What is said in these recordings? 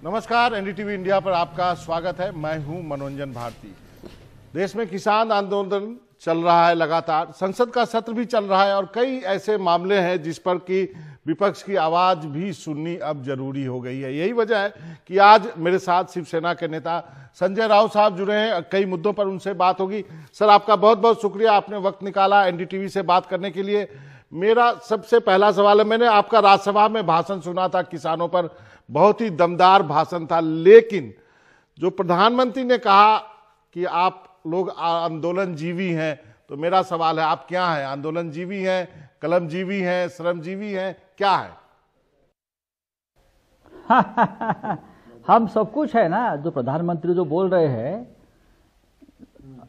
नमस्कार, NDTV India पर आपका स्वागत है। मैं हूं मनोरंजन भारती। देश में किसान आंदोलन चल रहा है लगातार, संसद का सत्र भी चल रहा है और कई ऐसे मामले हैं जिस पर कि विपक्ष की आवाज भी सुननी अब जरूरी हो गई है। यही वजह है कि आज मेरे साथ शिवसेना के नेता संजय राउत साहब जुड़े हैं। कई मुद्दों पर उनसे बात होगी। सर, आपका बहुत बहुत शुक्रिया, आपने वक्त निकाला एनडीटीवी से बात करने के लिए। मेरा सबसे पहला सवाल है, मैंने आपका राज्यसभा में भाषण सुना था किसानों पर, बहुत ही दमदार भाषण था, लेकिन जो प्रधानमंत्री ने कहा कि आप लोग आंदोलन जीवी हैं, तो मेरा सवाल है, आप क्या हैं? आंदोलन जीवी हैं, कलम जीवी हैं, श्रमजीवी हैं, क्या है? हम सब कुछ है ना। जो प्रधानमंत्री जो बोल रहे हैं,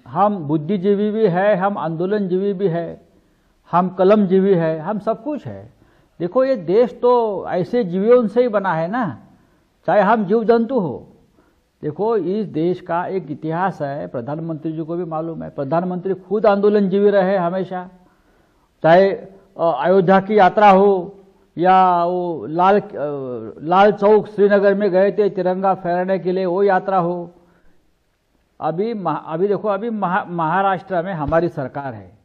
हम बुद्धिजीवी भी है, हम आंदोलन जीवी भी है, हम कलम जीवी है, हम सब कुछ है। देखो, ये देश तो ऐसे जीवियों से ही बना है ना, चाहे हम जीव जंतु हो। देखो, इस देश का एक इतिहास है, प्रधानमंत्री जी को भी मालूम है। प्रधानमंत्री खुद आंदोलन जीवी रहे हमेशा, चाहे अयोध्या की यात्रा हो या वो लाल चौक श्रीनगर में गए थे तिरंगा फहराने के लिए, वो यात्रा हो। अभी देखो, अभी महाराष्ट्र में हमारी सरकार है,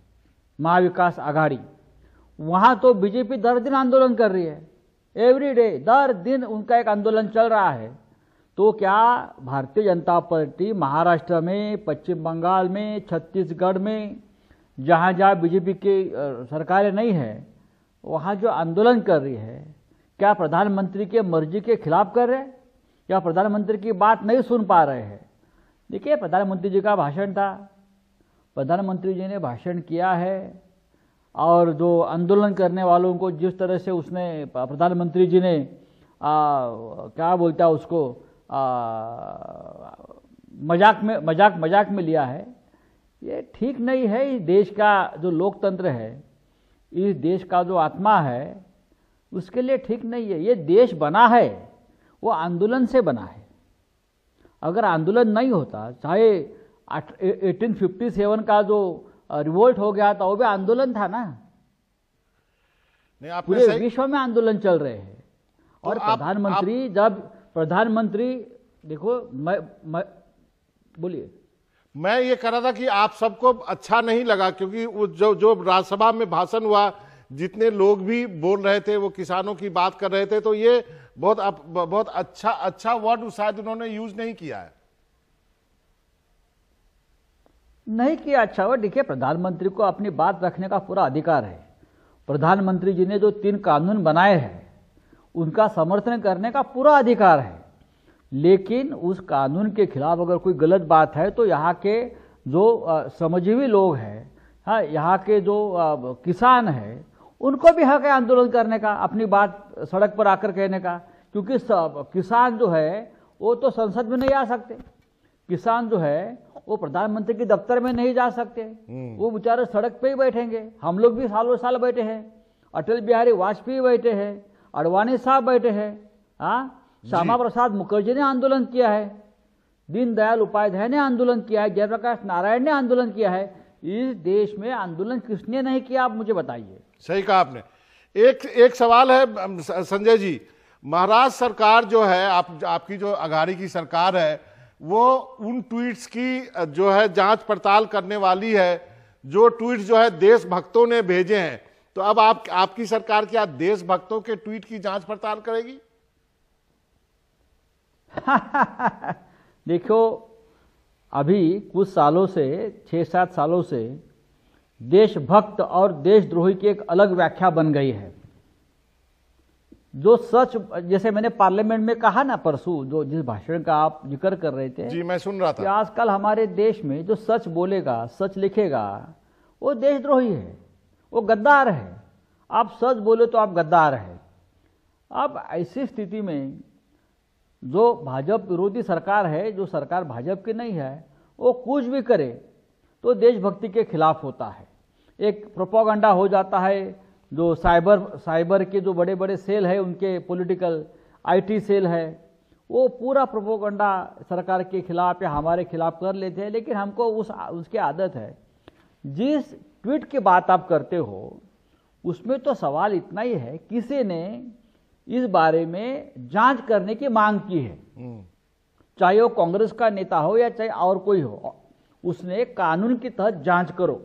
महाविकास आघाड़ी। वहां तो बीजेपी दर दिन आंदोलन कर रही है, एवरी डे, दर दिन उनका एक आंदोलन चल रहा है। तो क्या भारतीय जनता पार्टी महाराष्ट्र में, पश्चिम बंगाल में, छत्तीसगढ़ में, जहां जहां बीजेपी की सरकारें नहीं है, वहां जो आंदोलन कर रही है, क्या प्रधानमंत्री के मर्जी के खिलाफ कर रहे हैं या प्रधानमंत्री की बात नहीं सुन पा रहे हैं? देखिए, प्रधानमंत्री जी का भाषण था, प्रधानमंत्री जी ने भाषण किया है, और जो आंदोलन करने वालों को जिस तरह से उसने प्रधानमंत्री जी ने क्या बोलता है उसको, मजाक में लिया है, ये ठीक नहीं है। इस देश का जो लोकतंत्र है, इस देश का जो आत्मा है, उसके लिए ठीक नहीं है। ये देश बना है, वो आंदोलन से बना है। अगर आंदोलन नहीं होता, चाहे 1857 का जो रिवोल्ट हो गया था, वो भी आंदोलन था ना। नहीं, पूरे विश्व में आंदोलन चल रहे हैं। और प्रधानमंत्री देखो, बोलिए। मैं ये कह रहा था कि आप सबको अच्छा नहीं लगा, क्योंकि जो राज्यसभा में भाषण हुआ, जितने लोग भी बोल रहे थे वो किसानों की बात कर रहे थे, तो ये बहुत अच्छा वर्ड शायद उन्होंने यूज नहीं किया है। नहीं किया अच्छा वर्ड। देखिए, प्रधानमंत्री को अपनी बात रखने का पूरा अधिकार है। प्रधानमंत्री जी ने जो 3 कानून बनाए हैं, उनका समर्थन करने का पूरा अधिकार है। लेकिन उस कानून के खिलाफ अगर कोई गलत बात है, तो यहाँ के जो श्रमजीवी लोग हैं, हाँ, यहाँ के जो किसान हैं, उनको भी हक है आंदोलन करने का, अपनी बात सड़क पर आकर कहने का। क्योंकि किसान जो है वो तो संसद में नहीं आ सकते, किसान जो है वो प्रधानमंत्री के दफ्तर में नहीं जा सकते, वो बेचारे सड़क पे ही बैठेंगे। हम लोग भी सालों साल बैठे हैं, अटल बिहारी वाजपेयी बैठे हैं, अडवाणी साहब बैठे हैं, हाँ, श्यामा प्रसाद मुखर्जी ने आंदोलन किया है, दीनदयाल उपाध्याय ने आंदोलन किया है, जयप्रकाश नारायण ने आंदोलन किया है। इस देश में आंदोलन किसने नहीं किया, आप मुझे बताइए। सही कहा आपने। एक सवाल है संजय जी, महाराष्ट्र सरकार जो है, आपकी जो अघाड़ी की सरकार है, वो उन ट्वीट्स की जो है जांच पड़ताल करने वाली है, जो ट्वीट्स जो है देशभक्तों ने भेजे हैं। तो अब आपकी सरकार क्या देशभक्तों के ट्वीट की जांच पड़ताल करेगी? देखो, अभी कुछ सालों से, 6-7 सालों से देशभक्त और देशद्रोही की एक अलग व्याख्या बन गई है। जो सच, जैसे मैंने पार्लियामेंट में कहा ना परसों, जो जिस भाषण का आप जिक्र कर रहे थे, जी मैं सुन रहा था, कि आजकल हमारे देश में जो सच बोलेगा, सच लिखेगा, वो देशद्रोही है, वो गद्दार है। आप सच बोले तो आप गद्दार है। अब ऐसी स्थिति में जो भाजपा विरोधी सरकार है, जो सरकार भाजपा की नहीं है, वो कुछ भी करे तो देशभक्ति के खिलाफ होता है। एक प्रोपेगेंडा हो जाता है। जो साइबर के जो बड़े बड़े सेल है, उनके पॉलिटिकल आईटी सेल है, वो पूरा प्रोपेगेंडा सरकार के खिलाफ या हमारे खिलाफ कर लेते हैं। लेकिन हमको उसकी आदत है। जिस ट्वीट की बात आप करते हो, उसमें तो सवाल इतना ही है, किसी ने इस बारे में जांच करने की मांग की है। चाहे वो कांग्रेस का नेता हो या चाहे और कोई हो, उसने कानून के तहत जांच करो।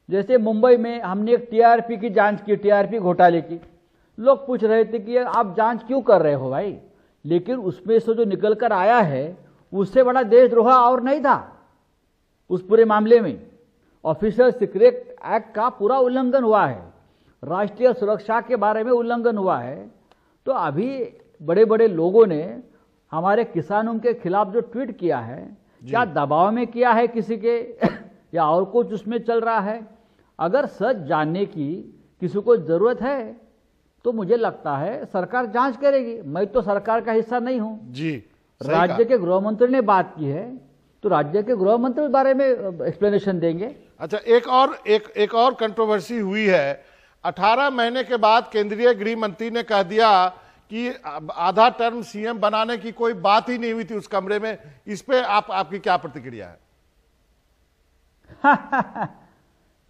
जैसे मुंबई में हमने एक टीआरपी की जांच की, टीआरपी घोटाले की। लोग पूछ रहे थे कि आप जांच क्यों कर रहे हो भाई, लेकिन उसमें से जो निकल कर आया है उससे बड़ा देशद्रोह और नहीं था। उस पूरे मामले में ऑफिसर सीक्रेट एक्ट का पूरा उल्लंघन हुआ है, राष्ट्रीय सुरक्षा के बारे में उल्लंघन हुआ है। तो अभी बड़े बड़े लोगों ने हमारे किसानों के खिलाफ जो ट्वीट किया है, क्या दबाव में किया है किसी के या और कुछ उसमें चल रहा है? अगर सच जानने की किसी को जरूरत है तो मुझे लगता है सरकार जांच करेगी। मैं तो सरकार का हिस्सा नहीं हूं जी। राज्य के गृह मंत्री ने बात की है तो राज्य के गृह मंत्री इस बारे में एक्सप्लेनेशन देंगे। अच्छा, एक और कंट्रोवर्सी हुई है। 18 महीने के बाद केंद्रीय गृह मंत्री ने कह दिया कि आधा टर्म सीएम बनाने की कोई बात ही नहीं हुई थी उस कमरे में। इस पे आपकी क्या प्रतिक्रिया है?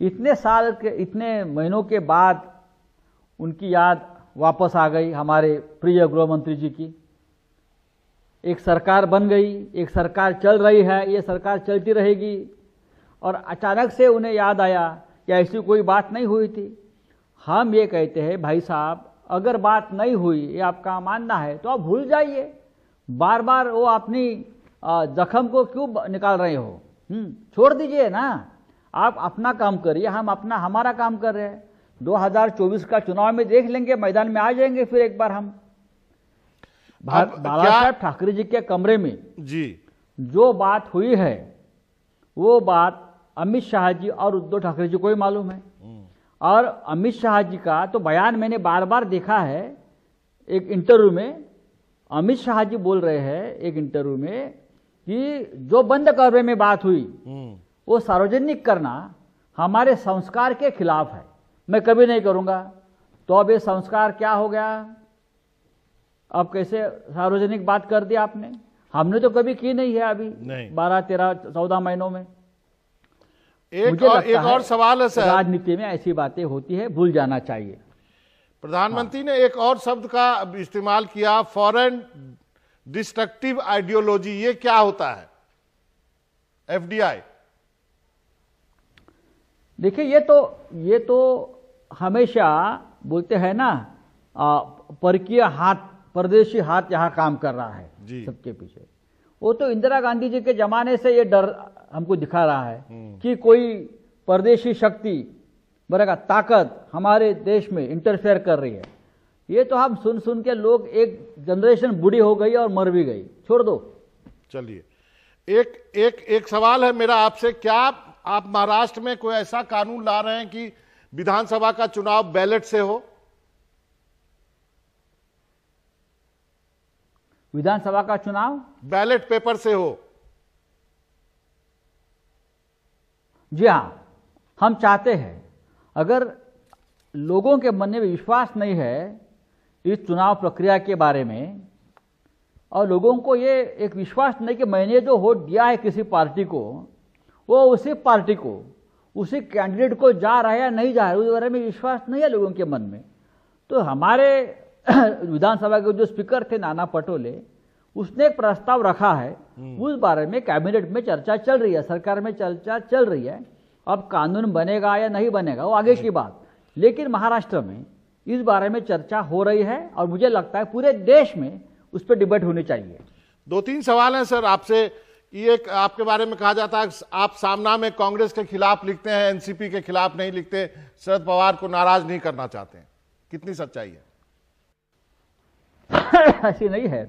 इतने महीनों के बाद उनकी याद वापस आ गई हमारे प्रिय गृह मंत्री जी की। एक सरकार बन गई, एक सरकार चल रही है, ये सरकार चलती रहेगी, और अचानक से उन्हें याद आया कि ऐसी कोई बात नहीं हुई थी। हम ये कहते हैं भाई साहब, अगर बात नहीं हुई, ये आपका मानना है, तो आप भूल जाइए। बार बार वो अपनी जख्म को क्यों निकाल रहे हो? छोड़ दीजिए ना, आप अपना काम करिए, हम हमारा काम कर रहे हैं। 2024 का चुनाव में देख लेंगे, मैदान में आ जाएंगे फिर एक बार हम। बाला साहब ठाकरे जी के कमरे में जी जो बात हुई है वो बात अमित शाह जी और उद्धव ठाकरे जी को ही मालूम है। और अमित शाह जी का तो बयान मैंने बार बार देखा है। एक इंटरव्यू में अमित शाह जी बोल रहे हैं एक इंटरव्यू में कि जो बंद कमरे में बात हुई वो सार्वजनिक करना हमारे संस्कार के खिलाफ है, मैं कभी नहीं करूंगा। तो अब ये संस्कार क्या हो गया? अब कैसे सार्वजनिक बात कर दिया आपने? हमने तो कभी की नहीं है अभी 12, 13, 14 महीनों में। एक और सवाल है सर, राजनीति में ऐसी बातें होती है, भूल जाना चाहिए। प्रधानमंत्री ने एक और शब्द का इस्तेमाल किया, फॉरेन डिस्ट्रक्टिव आइडियोलॉजी। ये क्या होता है? एफडीआई। देखिए, ये तो हमेशा बोलते हैं ना, परकीय हाथ, परदेशी हाथ यहाँ काम कर रहा है सबके पीछे। वो तो इंदिरा गांधी जी के जमाने से ये डर हमको दिखा रहा है कि कोई परदेशी शक्ति, बरेगा ताकत हमारे देश में इंटरफेयर कर रही है। ये तो हम सुन सुन के लोग, एक जनरेशन बूढ़ी हो गई और मर भी गई, छोड़ दो। चलिए, एक सवाल है मेरा आपसे, क्या आप महाराष्ट्र में कोई ऐसा कानून ला रहे हैं कि विधानसभा का चुनाव बैलेट से हो? विधानसभा का चुनाव बैलेट पेपर से हो? जी हां, हम चाहते हैं। अगर लोगों के मन में विश्वास नहीं है इस चुनाव प्रक्रिया के बारे में, और लोगों को ये एक विश्वास नहीं कि मैंने जो वोट दिया है किसी पार्टी को, वो उसी पार्टी को, उसी कैंडिडेट को जा रहा है या नहीं जा रहा है, उस बारे में विश्वास नहीं है लोगों के मन में। तो हमारे विधानसभा के जो स्पीकर थे नाना पटोले, उसने एक प्रस्ताव रखा है, उस बारे में कैबिनेट में चर्चा चल रही है, सरकार में चर्चा चल रही है। अब कानून बनेगा या नहीं बनेगा वो आगे की बात, लेकिन महाराष्ट्र में इस बारे में चर्चा हो रही है और मुझे लगता है पूरे देश में उस पर डिबेट होनी चाहिए। 2-3 सवाल हैं सर आपसे। ये आपके बारे में कहा जाता है आप सामना में कांग्रेस के खिलाफ लिखते हैं, एनसीपी के खिलाफ नहीं लिखते, शरद पवार को नाराज नहीं करना चाहते हैं, कितनी सच्चाई है? ऐसी नहीं है।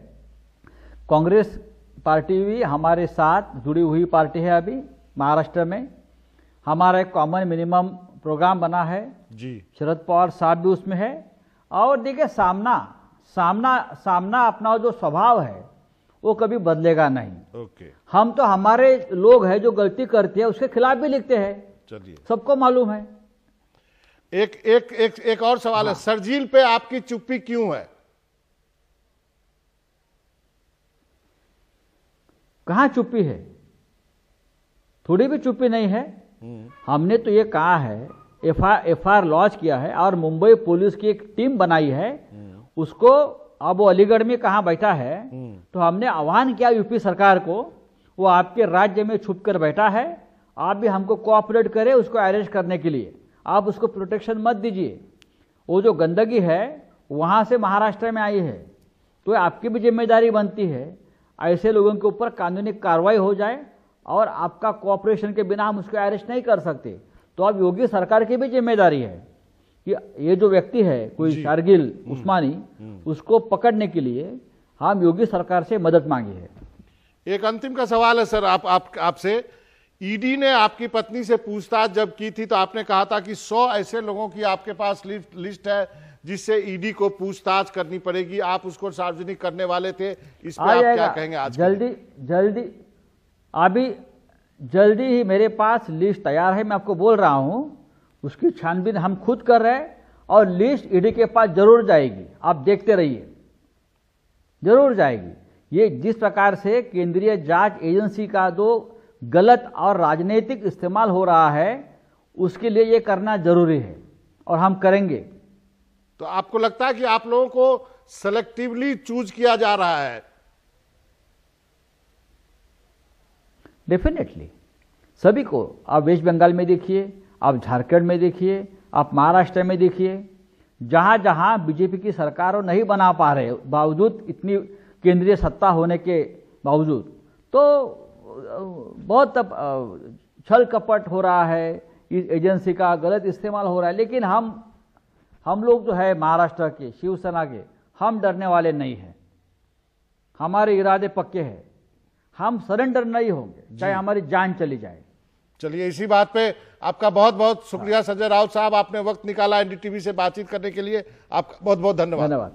कांग्रेस पार्टी भी हमारे साथ जुड़ी हुई पार्टी है। अभी महाराष्ट्र में हमारा एक कॉमन मिनिमम प्रोग्राम बना है जी, शरद पवार साहब भी उसमें है। और देखिए, सामना अपना जो स्वभाव है वो कभी बदलेगा नहीं। ओके। हम तो हमारे लोग हैं जो गलती करते हैं उसके खिलाफ भी लिखते हैं, चलिए, सबको मालूम है। एक और सवाल है, शरजील पे आपकी चुप्पी क्यों है? कहां चुप्पी है? थोड़ी भी चुप्पी नहीं है। हमने तो ये कहा है, एफआईआर लॉन्च किया है और मुंबई पुलिस की एक टीम बनाई है, उसको, अब वो अलीगढ़ में कहाँ बैठा है, तो हमने आह्वान किया यूपी सरकार को, वो आपके राज्य में छुप कर बैठा है, आप भी हमको कोऑपरेट करें उसको अरेस्ट करने के लिए, आप उसको प्रोटेक्शन मत दीजिए। वो जो गंदगी है वहाँ से महाराष्ट्र में आई है, तो आपकी भी जिम्मेदारी बनती है ऐसे लोगों के ऊपर कानूनी कार्रवाई हो जाए, और आपका कोऑपरेशन के बिना हम उसको अरेस्ट नहीं कर सकते। तो अब योगी सरकार की भी जिम्मेदारी है कि ये जो व्यक्ति है कोई शार्गिल उस्मानी, उसको पकड़ने के लिए हम योगी सरकार से मदद मांगी है। एक अंतिम का सवाल है सर, आपसे ईडी ने आपकी पत्नी से पूछताछ जब की थी तो आपने कहा था कि 100 ऐसे लोगों की आपके पास लिस्ट है जिससे ईडी को पूछताछ करनी पड़ेगी, आप उसको सार्वजनिक करने वाले थे, इस पर आप क्या कहेंगे? आज जल्दी ही मेरे पास लिस्ट तैयार है, मैं आपको बोल रहा हूं, उसकी छानबीन हम खुद कर रहे हैं और लिस्ट ईडी के पास जरूर जाएगी, आप देखते रहिए, जरूर जाएगी। ये जिस प्रकार से केंद्रीय जांच एजेंसी का जो गलत और राजनीतिक इस्तेमाल हो रहा है, उसके लिए ये करना जरूरी है और हम करेंगे। तो आपको लगता है कि आप लोगों को सेलेक्टिवली चूज किया जा रहा है? डेफिनेटली सभी को, आप वेस्ट बंगाल में देखिए, आप झारखंड में देखिए, आप महाराष्ट्र में देखिए, जहां जहां बीजेपी की सरकार नहीं बना पा रहे बावजूद, इतनी केंद्रीय सत्ता होने के बावजूद, तो बहुत छल कपट हो रहा है, इस एजेंसी का गलत इस्तेमाल हो रहा है। लेकिन हम लोग जो है महाराष्ट्र के, शिवसेना के, हम डरने वाले नहीं हैं, हमारे इरादे पक्के हैं, हम सरेंडर नहीं होंगे चाहे हमारी जान चली जाए। चलिए, इसी बात पे आपका बहुत बहुत शुक्रिया संजय राउत साहब, आपने वक्त निकाला एनडीटीवी से बातचीत करने के लिए, आपका बहुत बहुत धन्यवाद।